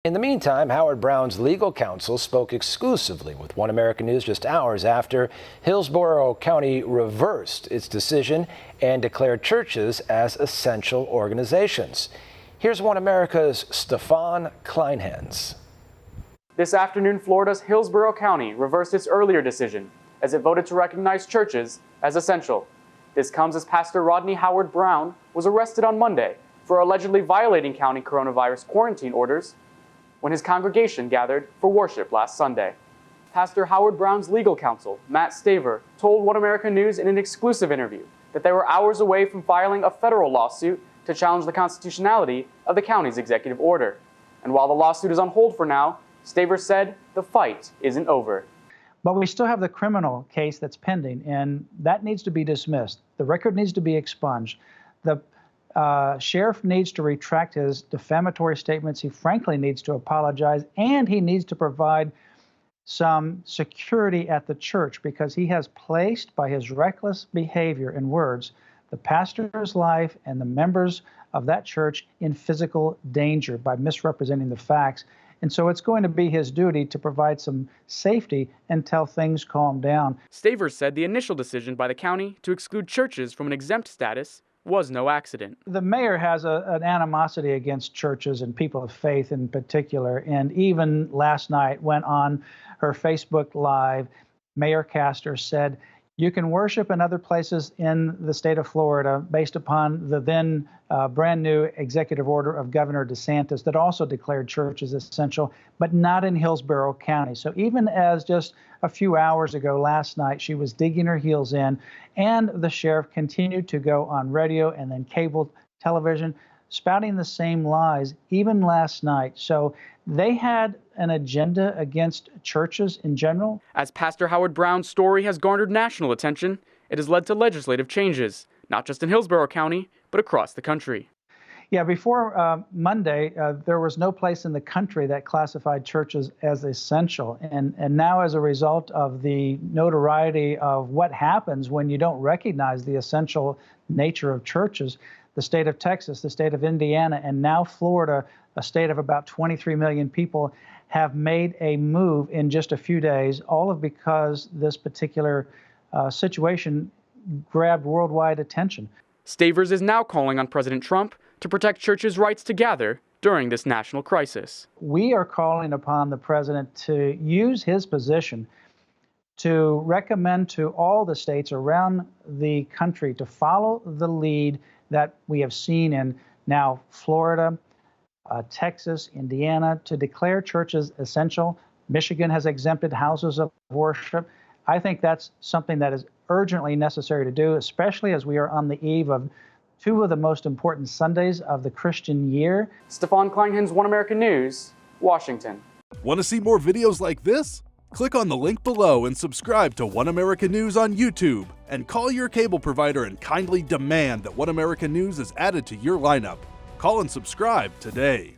In the meantime, Howard Browne's legal counsel spoke exclusively with One American News just hours after Hillsborough County reversed its decision and declared churches as essential organizations. Here's One America's Stefan Kleinhans. This afternoon, Florida's Hillsborough County reversed its earlier decision as it voted to recognize churches as essential. This comes as Pastor Rodney Howard Browne was arrested on Monday for allegedly violating county coronavirus quarantine orders when his congregation gathered for worship last Sunday. Pastor Howard Browne's legal counsel, Matt Staver, told One American News in an exclusive interview that they were hours away from filing a federal lawsuit to challenge the constitutionality of the county's executive order. And while the lawsuit is on hold for now, Staver said the fight isn't over. But we still have the criminal case that's pending, and that needs to be dismissed. The record needs to be expunged. The sheriff needs to retract his defamatory statements. He frankly needs to apologize, and he needs to provide some security at the church because he has placed, by his reckless behavior and words, the pastor's life and the members of that church in physical danger by misrepresenting the facts. And so it's going to be his duty to provide some safety until things calm down. Staver said the initial decision by the county to exclude churches from an exempt status was no accident. The mayor has an animosity against churches and people of faith in particular, and even last night went on her Facebook Live. Mayor Castor said, you can worship in other places in the state of Florida based upon the then brand new executive order of Governor DeSantis that also declared churches essential, but not in Hillsborough County. So even as just a few hours ago last night, she was digging her heels in, and the sheriff continued to go on radio and then cable television, spouting the same lies even last night. So they had an agenda against churches in general. As Pastor Howard Browne's story has garnered national attention, it has led to legislative changes, not just in Hillsborough County, but across the country. Yeah, before Monday, there was no place in the country that classified churches as essential. And now, as a result of the notoriety of what happens when you don't recognize the essential nature of churches, the state of Texas, the state of Indiana, and now Florida, a state of about 23 million people, have made a move in just a few days, all of because this particular situation grabbed worldwide attention. Stavers is now calling on President Trump to protect churches' rights to gather during this national crisis. We are calling upon the president to use his position to recommend to all the states around the country to follow the lead that we have seen in now Florida, Texas, Indiana, to declare churches essential. Michigan has exempted houses of worship. I think that's something that is urgently necessary to do, especially as we are on the eve of two of the most important Sundays of the Christian year. Stefan Kleinhans, One American News, Washington. Want to see more videos like this? Click on the link below and subscribe to One American News on YouTube, and call your cable provider and kindly demand that One American News is added to your lineup. Call and subscribe today.